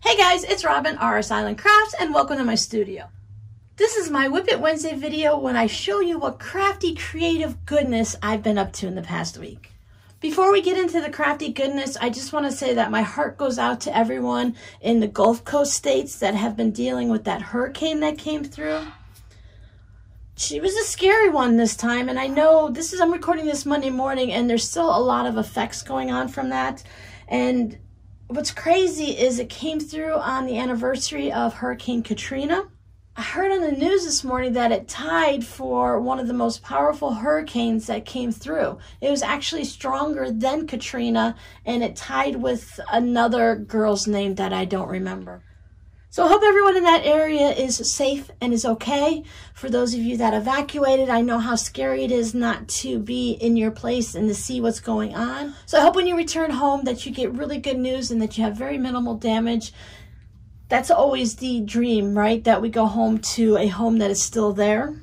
Hey guys, it's Robin, RsIslandCrafts, and welcome to my studio. This is my Whip It Wednesday video when I show you what crafty, creative goodness I've been up to in the past week. Before we get into the crafty goodness, I just want to say that my heart goes out to everyone in the Gulf Coast states that have been dealing with that hurricane that came through. She was a scary one this time, and I know I'm recording this Monday morning, and there's still a lot of effects going on from that. And what's crazy is it came through on the anniversary of Hurricane Katrina. I heard on the news this morning that it tied for one of the most powerful hurricanes that came through. It was actually stronger than Katrina, and it tied with another girl's name that I don't remember. So I hope everyone in that area is safe and is okay. For those of you that evacuated, I know how scary it is not to be in your place and to see what's going on. So I hope when you return home that you get really good news and that you have very minimal damage. That's always the dream, right? That we go home to a home that is still there.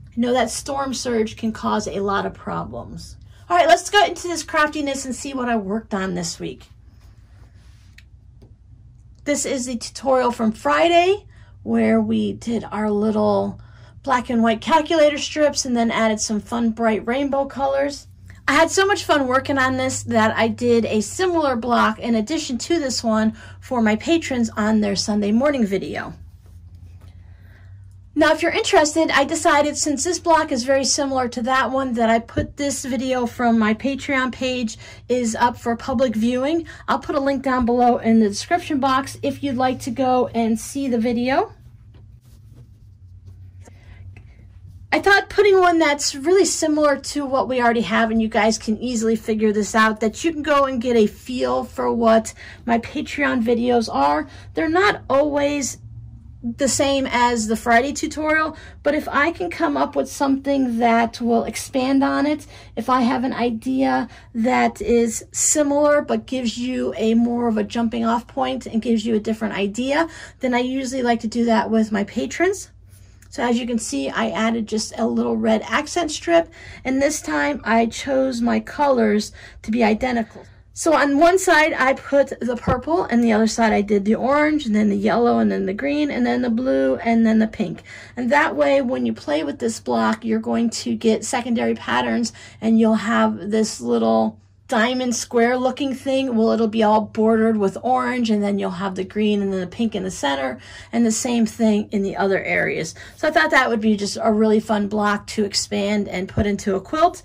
I know that storm surge can cause a lot of problems. All right, let's go into this craftiness and see what I worked on this week. This is the tutorial from Friday where we did our little black and white calculator strips and then added some fun bright rainbow colors. I had so much fun working on this that I did a similar block in addition to this one for my patrons on their Sunday morning video. Now, if you're interested, I decided since this block is very similar to that one that I put this video from my Patreon page is up for public viewing. I'll put a link down below in the description box if you'd like to go and see the video. I thought putting one that's really similar to what we already have, and you guys can easily figure this out, that you can go and get a feel for what my Patreon videos are. They're not always the same as the Friday tutorial, but if I can come up with something that will expand on it, if I have an idea that is similar but gives you a more of a jumping off point and gives you a different idea, then I usually like to do that with my patrons. So as you can see, I added just a little red accent strip, and this time I chose my colors to be identical. So on one side, I put the purple, and the other side I did the orange, and then the yellow, and then the green, and then the blue, and then the pink. And that way, when you play with this block, you're going to get secondary patterns, and you'll have this little diamond square looking thing. Well, it'll be all bordered with orange, and then you'll have the green and then the pink in the center, and the same thing in the other areas. So I thought that would be just a really fun block to expand and put into a quilt.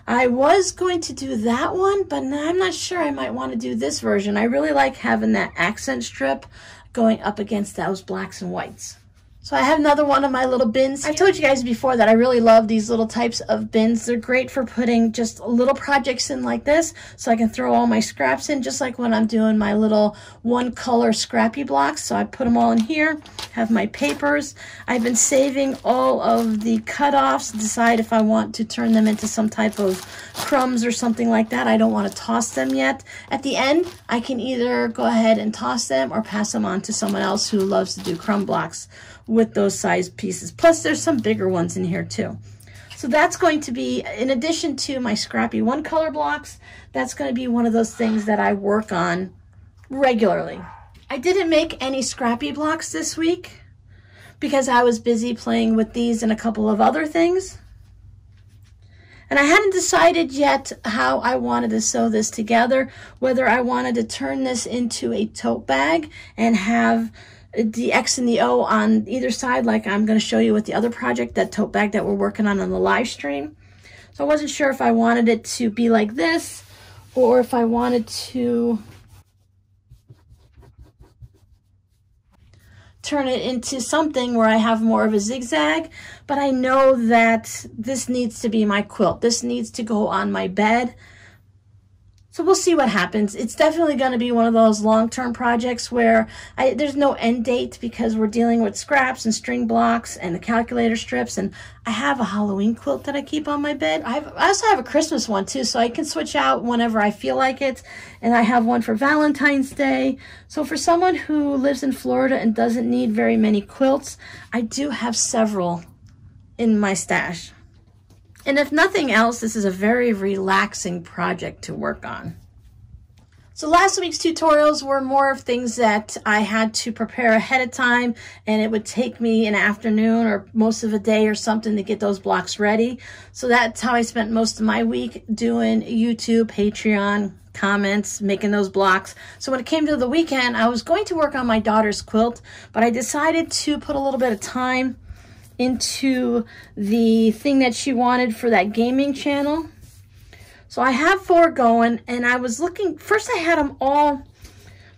I was going to do that one, but I'm not sure. I might want to do this version. I really like having that accent strip going up against those blacks and whites. So I have another one of my little bins. I've told you guys before that I really love these little types of bins. They're great for putting just little projects in like this, so I can throw all my scraps in, just like when I'm doing my little one color scrappy blocks. So I put them all in here, have my papers. I've been saving all of the cutoffs, decide if I want to turn them into some type of crumbs or something like that. I don't want to toss them yet. At the end, I can either go ahead and toss them or pass them on to someone else who loves to do crumb blocks with those size pieces. Plus there's some bigger ones in here too. So that's going to be, in addition to my scrappy one color blocks, that's going to be one of those things that I work on regularly. I didn't make any scrappy blocks this week because I was busy playing with these and a couple of other things. And I hadn't decided yet how I wanted to sew this together, whether I wanted to turn this into a tote bag and have the X and the O on either side, like I'm going to show you with the other project, that tote bag that we're working on the live stream. So I wasn't sure if I wanted it to be like this or if I wanted to turn it into something where I have more of a zigzag, but I know that this needs to be my quilt. This needs to go on my bed. So we'll see what happens. It's definitely going to be one of those long-term projects where there's no end date because we're dealing with scraps and string blocks and the calculator strips. And I have a Halloween quilt that I keep on my bed. I also have a Christmas one too, so I can switch out whenever I feel like it. And I have one for Valentine's Day. So for someone who lives in Florida and doesn't need very many quilts, I do have several in my stash. And if nothing else, this is a very relaxing project to work on. So last week's tutorials were more of things that I had to prepare ahead of time, and it would take me an afternoon or most of a day or something to get those blocks ready. So that's how I spent most of my week, doing YouTube, Patreon, comments, making those blocks. So when it came to the weekend, I was going to work on my daughter's quilt, but I decided to put a little bit of time into the thing that she wanted for that gaming channel. So I have 4 going, and I was looking, first I had them all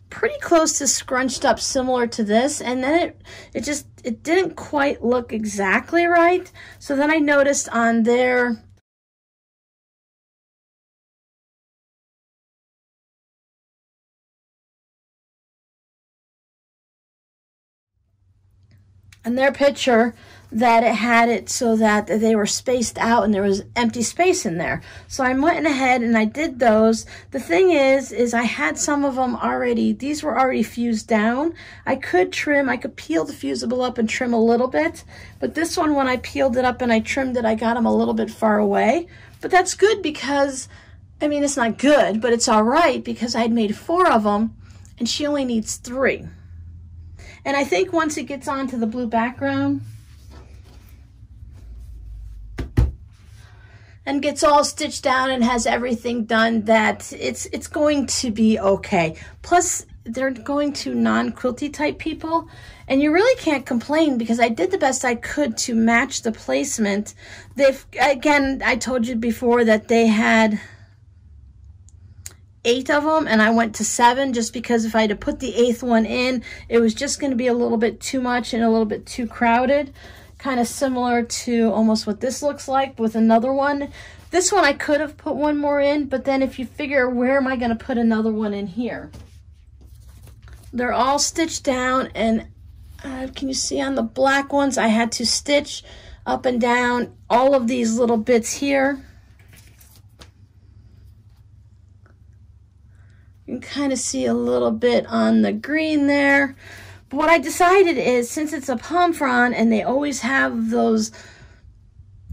pretty close to scrunched up similar to this, and then it didn't quite look exactly right. So then I noticed on their picture that it had it so that they were spaced out and there was empty space in there. So I went ahead and I did those. The thing is I had some of them already, these were already fused down. I could trim, I could peel the fusible up and trim a little bit, but this one, when I peeled it up and I trimmed it, I got them a little bit far away. But that's good because, I mean, it's not good, but it's all right because I'd made 4 of them and she only needs 3. And I think once it gets onto the blue background and gets all stitched down and has everything done, that it's going to be okay. Plus, they're going to non-quilty type people, and you really can't complain because I did the best I could to match the placement. Again, I told you before that they had 8 of them, and I went to 7 just because if I had to put the 8th one in, it was just going to be a little bit too much and a little bit too crowded. Kind of similar to almost what this looks like with another one. This one I could have put one more in, but then if you figure, where am I going to put another one in here? They're all stitched down, and can you see on the black ones, I had to stitch up and down all of these little bits here. You can kind of see a little bit on the green there. But what I decided is, since it's a palm frond and they always have those,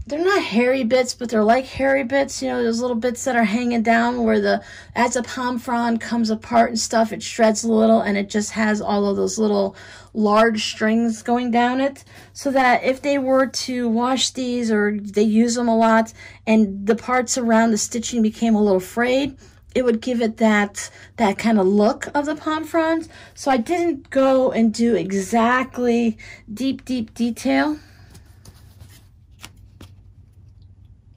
they're not hairy bits, but they're like hairy bits, you know, those little bits that are hanging down where as a palm frond comes apart and stuff, it shreds a little and it just has all of those little large strings going down it, so that if they were to wash these or they use them a lot and the parts around the stitching became a little frayed, it would give it that kind of look of the palm fronds. So I didn't go and do exactly deep detail.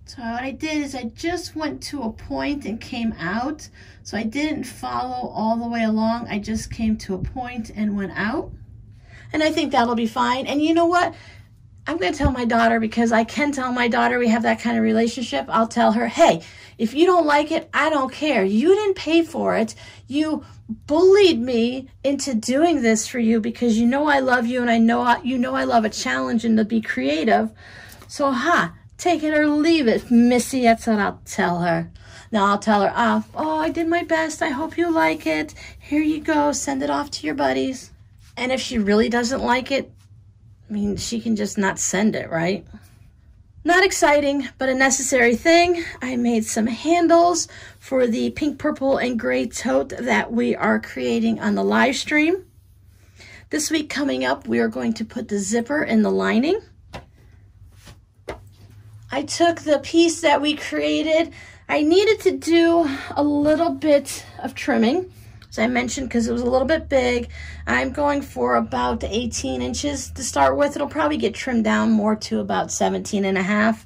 So what I did is I just went to a point and came out. So I didn't follow all the way along. I just came to a point and went out. And I think that'll be fine. And you know what? I'm going to tell my daughter, because I can tell my daughter we have that kind of relationship. I'll tell her, hey, if you don't like it, I don't care. You didn't pay for it. You bullied me into doing this for you because you know I love you, and I know you know I love a challenge and to be creative. So, take it or leave it, Missy. That's what I'll tell her. Now I'll tell her, oh, I did my best. I hope you like it. Here you go. Send it off to your buddies. And if she really doesn't like it, I mean, she can just not send it, right? Not exciting, but a necessary thing. I made some handles for the pink, purple, and gray tote that we are creating on the live stream. This week coming up, we are going to put the zipper in the lining. I took the piece that we created. I needed to do a little bit of trimming, as I mentioned, because it was a little bit big. I'm going for about 18 inches to start with. It'll probably get trimmed down more to about 17.5.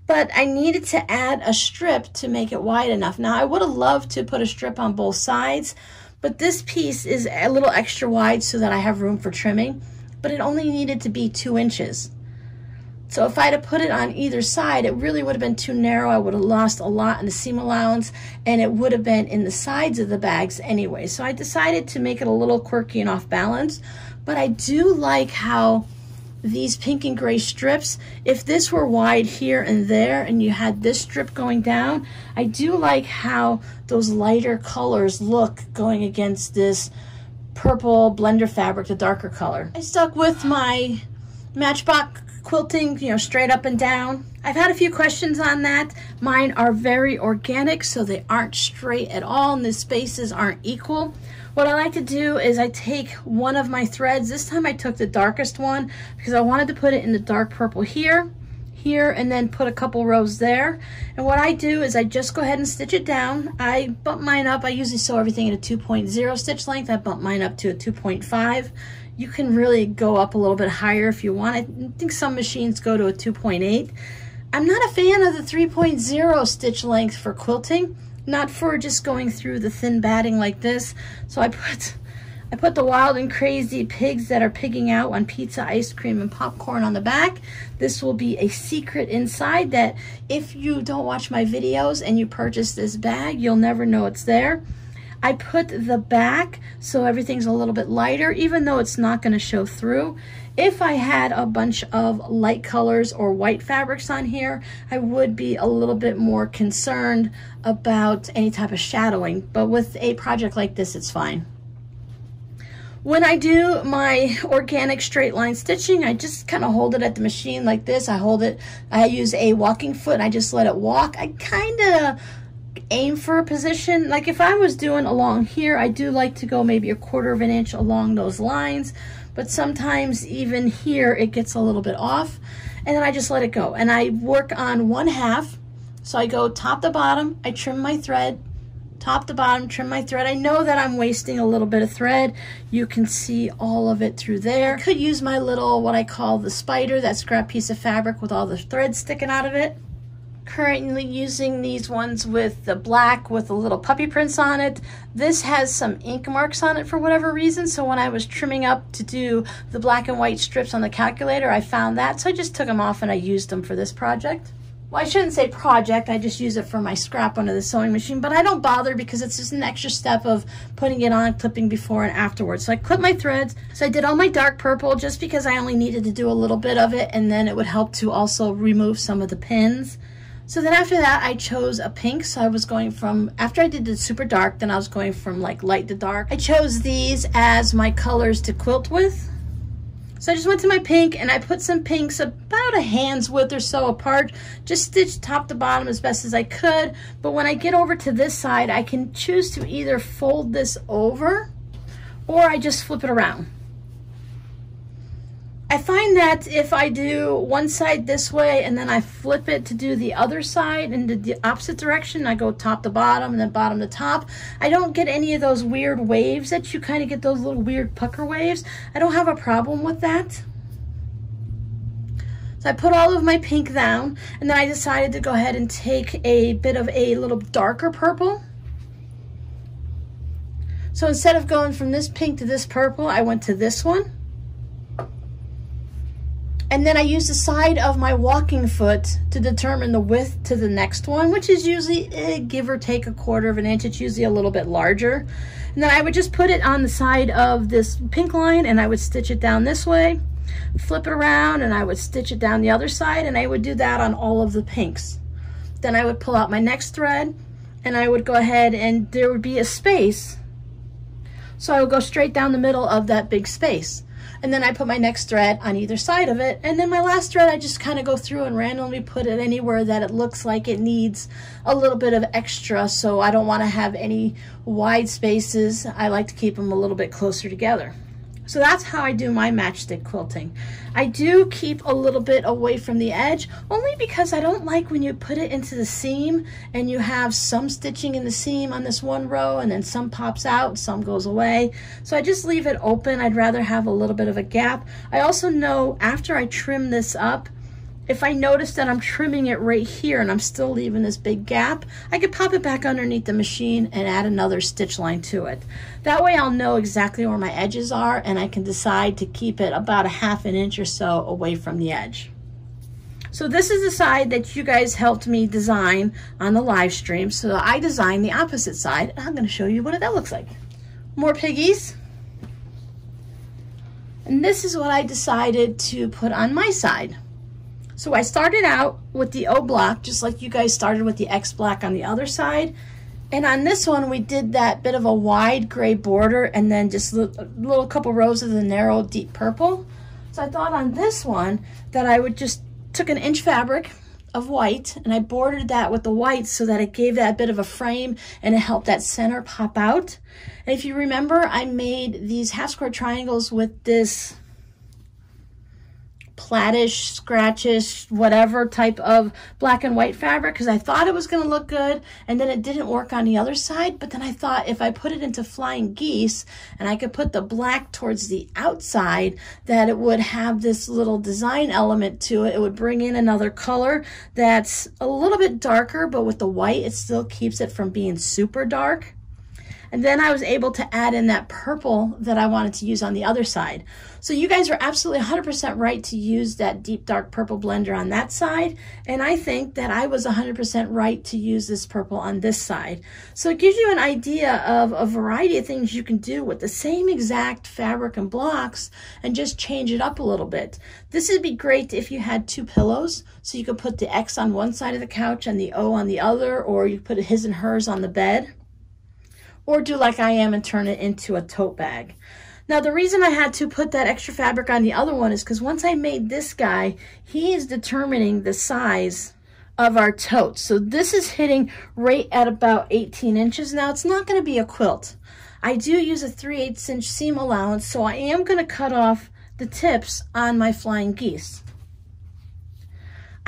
But I needed to add a strip to make it wide enough. Now, I would have loved to put a strip on both sides, but this piece is a little extra wide so that I have room for trimming, but it only needed to be 2 inches. So if I'd have put it on either side, it really would have been too narrow. I would have lost a lot in the seam allowance, and it would have been in the sides of the bags anyway. So I decided to make it a little quirky and off balance. But I do like how these pink and gray strips, if this were wide here and there and you had this strip going down, I do like how those lighter colors look going against this purple blender fabric, the darker color. I stuck with my Matchbox quilting, you know, straight up and down. I've had a few questions on that. Mine are very organic, so they aren't straight at all, and the spaces aren't equal. What I like to do is I take one of my threads. This time I took the darkest one because I wanted to put it in the dark purple here, and then put a couple rows there. And what I do is I just go ahead and stitch it down. I bump mine up. I usually sew everything at a 2.0 stitch length. I bump mine up to a 2.5. You can really go up a little bit higher if you want. I think some machines go to a 2.8. I'm not a fan of the 3.0 stitch length for quilting, not for just going through the thin batting like this. So I put the wild and crazy pigs that are pigging out on pizza, ice cream, and popcorn on the back. This will be a secret inside that if you don't watch my videos and you purchase this bag, you'll never know it's there. I put the back so everything's a little bit lighter, even though it's not going to show through. If I had a bunch of light colors or white fabrics on here, I would be a little bit more concerned about any type of shadowing, but with a project like this, it's fine. When I do my organic straight line stitching, I just kind of hold it at the machine like this. I use a walking foot and I just let it walk. I kind of aim for a position. Like if I was doing along here, I do like to go maybe 1/4 of an inch along those lines, but sometimes even here it gets a little bit off, and then I just let it go. And I work on 1/2. So I go top to bottom, I trim my thread, top to bottom, trim my thread. I know that I'm wasting a little bit of thread. You can see all of it through there. I could use my little, what I call the spider, that scrap piece of fabric with all the threads sticking out of it. Currently using these ones with the black with the little puppy prints on it. This has some ink marks on it for whatever reason, so when I was trimming up to do the black and white strips on the calculator, I found that, so I just took them off and I used them for this project. Well, I shouldn't say project, I just use it for my scrap under the sewing machine, but I don't bother because it's just an extra step of putting it on, clipping before and afterwards. So I clip my threads. So I did all my dark purple just because I only needed to do a little bit of it, and then it would help to also remove some of the pins. So then after that, I chose a pink. So I was going from, after I did the super dark, then I was going from like light to dark. I chose these as my colors to quilt with. So I just went to my pink and I put some pinks about a hand's width or so apart, just stitched top to bottom as best as I could. But when I get over to this side, I can choose to either fold this over or I just flip it around. I find that if I do one side this way and then I flip it to do the other side in the opposite direction, I go top to bottom and then bottom to top, I don't get any of those weird waves that you kind of get, those little weird pucker waves. I don't have a problem with that. So I put all of my pink down, and then I decided to go ahead and take a bit of a little darker purple. So instead of going from this pink to this purple, I went to this one. And then I use the side of my walking foot to determine the width to the next one, which is usually give or take 1/4 of an inch. It's usually a little bit larger. And then I would just put it on the side of this pink line and I would stitch it down this way, flip it around, and I would stitch it down the other side, and I would do that on all of the pinks. Then I would pull out my next thread and I would go ahead, and there would be a space. So I would go straight down the middle of that big space. And then I put my next thread on either side of it. And then my last thread, I just kind of go through and randomly put it anywhere that it looks like it needs a little bit of extra. So I don't want to have any wide spaces. I like to keep them a little bit closer together. So that's how I do my matchstick quilting. I do keep a little bit away from the edge, only because I don't like when you put it into the seam and you have some stitching in the seam on this one row and then some pops out, some goes away. So I just leave it open. I'd rather have a little bit of a gap. I also know after I trim this up, if I notice that I'm trimming it right here and I'm still leaving this big gap, I could pop it back underneath the machine and add another stitch line to it. That way I'll know exactly where my edges are, and I can decide to keep it about 1/2 an inch or so away from the edge. So this is the side that you guys helped me design on the live stream. So I designed the opposite side, and I'm going to show you what that looks like. More piggies. And this is what I decided to put on my side. So I started out with the O block, just like you guys started with the X black on the other side. And on this one, we did that bit of a wide gray border and then just a little couple rows of the narrow deep purple. So I thought on this one that I would just took an inch fabric of white and I bordered that with the white so that it gave that bit of a frame and it helped that center pop out. And if you remember, I made these half square triangles with this plaidish, scratchish, whatever type of black and white fabric because I thought it was going to look good, and then it didn't work on the other side. But then I thought if I put it into flying geese and I could put the black towards the outside, that it would have this little design element to it. It would bring in another color that's a little bit darker, but with the white it still keeps it from being super dark. And then I was able to add in that purple that I wanted to use on the other side. So you guys are absolutely 100% right to use that deep dark purple blender on that side. And I think that I was 100% right to use this purple on this side. So it gives you an idea of a variety of things you can do with the same exact fabric and blocks and just change it up a little bit. This would be great if you had two pillows. So you could put the X on one side of the couch and the O on the other, or you could put his and hers on the bed. Or do like I am and turn it into a tote bag. Now the reason I had to put that extra fabric on the other one is because once I made this guy, he is determining the size of our tote. So this is hitting right at about 18 inches. Now it's not going to be a quilt. I do use a 3/8 inch seam allowance, so I am going to cut off the tips on my flying geese.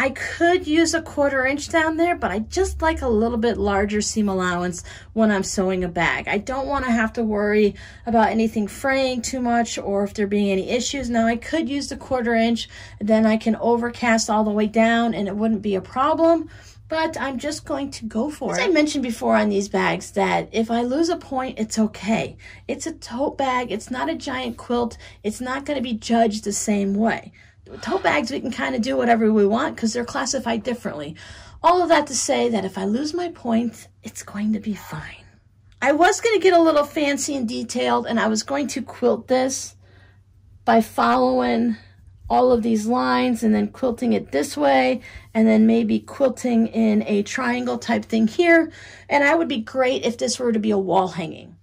I could use a 1/4 inch down there, but I just like a little bit larger seam allowance when I'm sewing a bag. I don't want to have to worry about anything fraying too much or if there being any issues. Now I could use the 1/4 inch, then I can overcast all the way down and it wouldn't be a problem, but I'm just going to go for it. As I mentioned before on these bags, that if I lose a point, it's okay. It's a tote bag, it's not a giant quilt, it's not going to be judged the same way. Tote bags, we can kind of do whatever we want because they're classified differently. All of that to say that if I lose my point, it's going to be fine. I was going to get a little fancy and detailed, and I was going to quilt this by following all of these lines and then quilting it this way, and then maybe quilting in a triangle type thing here. And I would be great if this were to be a wall hanging.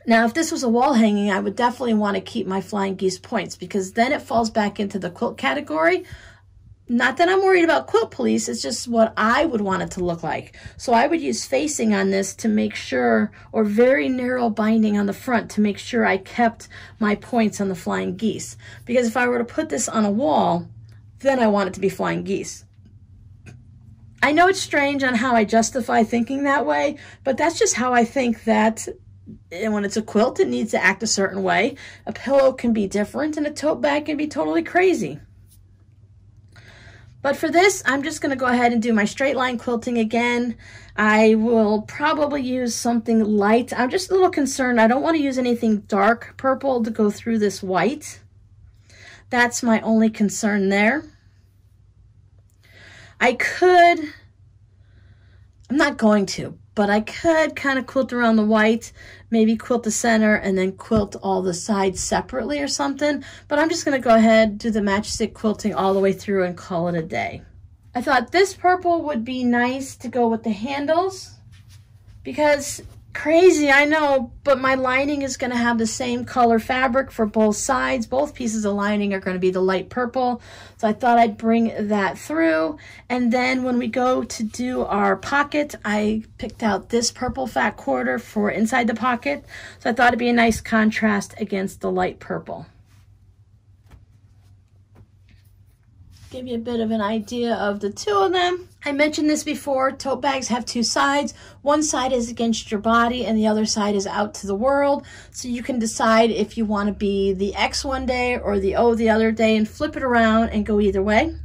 Now, if this was a wall hanging, I would definitely want to keep my flying geese points because then it falls back into the quilt category. Not that I'm worried about quilt police, it's just what I would want it to look like. So I would use facing on this to make sure, or very narrow binding on the front to make sure I kept my points on the flying geese. Because if I were to put this on a wall, then I want it to be flying geese. I know it's strange on how I justify thinking that way, but that's just how I think that and when it's a quilt, it needs to act a certain way. A pillow can be different, and a tote bag can be totally crazy. But for this, I'm just going to go ahead and do my straight line quilting again. I will probably use something light. I'm just a little concerned. I don't want to use anything dark purple to go through this white. That's my only concern there. I'm not going to, but I could kind of quilt around the white, maybe quilt the center, and then quilt all the sides separately or something. But I'm just going to go ahead, do the matchstick quilting all the way through and call it a day. I thought this purple would be nice to go with the handles because, crazy, I know, but my lining is going to have the same color fabric for both sides. Both pieces of lining are going to be the light purple. So I thought I'd bring that through. And then when we go to do our pocket, I picked out this purple fat quarter for inside the pocket. So I thought it'd be a nice contrast against the light purple. Give you a bit of an idea of the two of them. I mentioned this before, tote bags have two sides. One side is against your body and the other side is out to the world. So you can decide if you want to be the X one day or the O the other day and flip it around and go either way.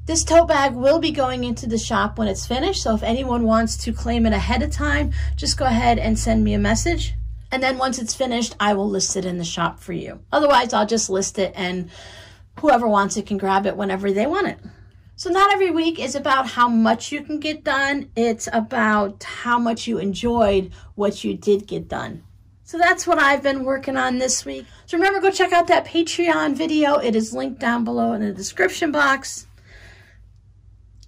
This tote bag will be going into the shop when it's finished. So if anyone wants to claim it ahead of time, just go ahead and send me a message. And then once it's finished, I will list it in the shop for you. Otherwise, I'll just list it and whoever wants it can grab it whenever they want it. So not every week is about how much you can get done. It's about how much you enjoyed what you did get done. So that's what I've been working on this week. So remember, go check out that Patreon video. It is linked down below in the description box.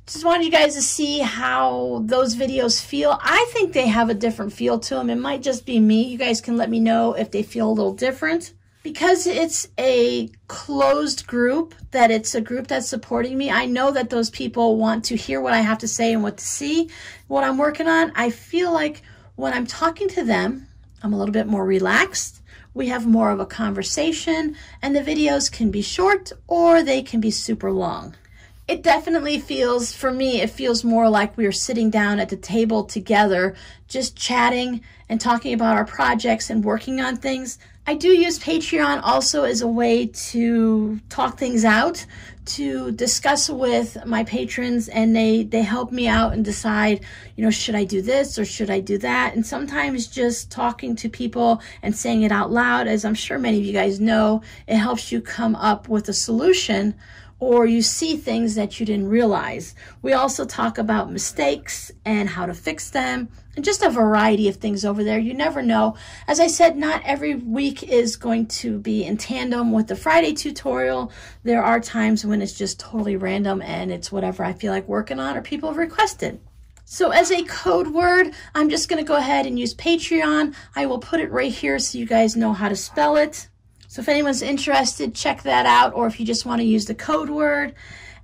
Just wanted you guys to see how those videos feel. I think they have a different feel to them. It might just be me. You guys can let me know if they feel a little different. Because it's a closed group, that it's a group that's supporting me, I know that those people want to hear what I have to say and what to see, what I'm working on. I feel like when I'm talking to them, I'm a little bit more relaxed. We have more of a conversation, and the videos can be short or they can be super long. It definitely feels, for me, it feels more like we're sitting down at the table together, just chatting and talking about our projects and working on things. I do use Patreon also as a way to talk things out, to discuss with my patrons, and they help me out and decide, you know, should I do this or should I do that? And sometimes just talking to people and saying it out loud, as I'm sure many of you guys know, it helps you come up with a solution, or you see things that you didn't realize. We also talk about mistakes and how to fix them, and just a variety of things over there. You never know. As I said, not every week is going to be in tandem with the Friday tutorial. There are times when it's just totally random and it's whatever I feel like working on or people have requested. So as a code word, I'm just gonna go ahead and use Patreon. I will put it right here so you guys know how to spell it. So if anyone's interested, check that out, or if you just want to use the code word.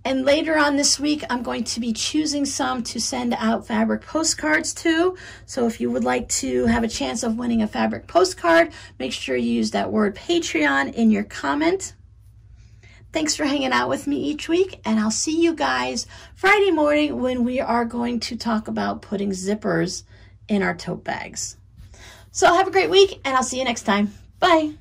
And later on this week, I'm going to be choosing some to send out fabric postcards to. So if you would like to have a chance of winning a fabric postcard, make sure you use that word Patreon in your comment. Thanks for hanging out with me each week, and I'll see you guys Friday morning when we are going to talk about putting zippers in our tote bags. So have a great week, and I'll see you next time. Bye.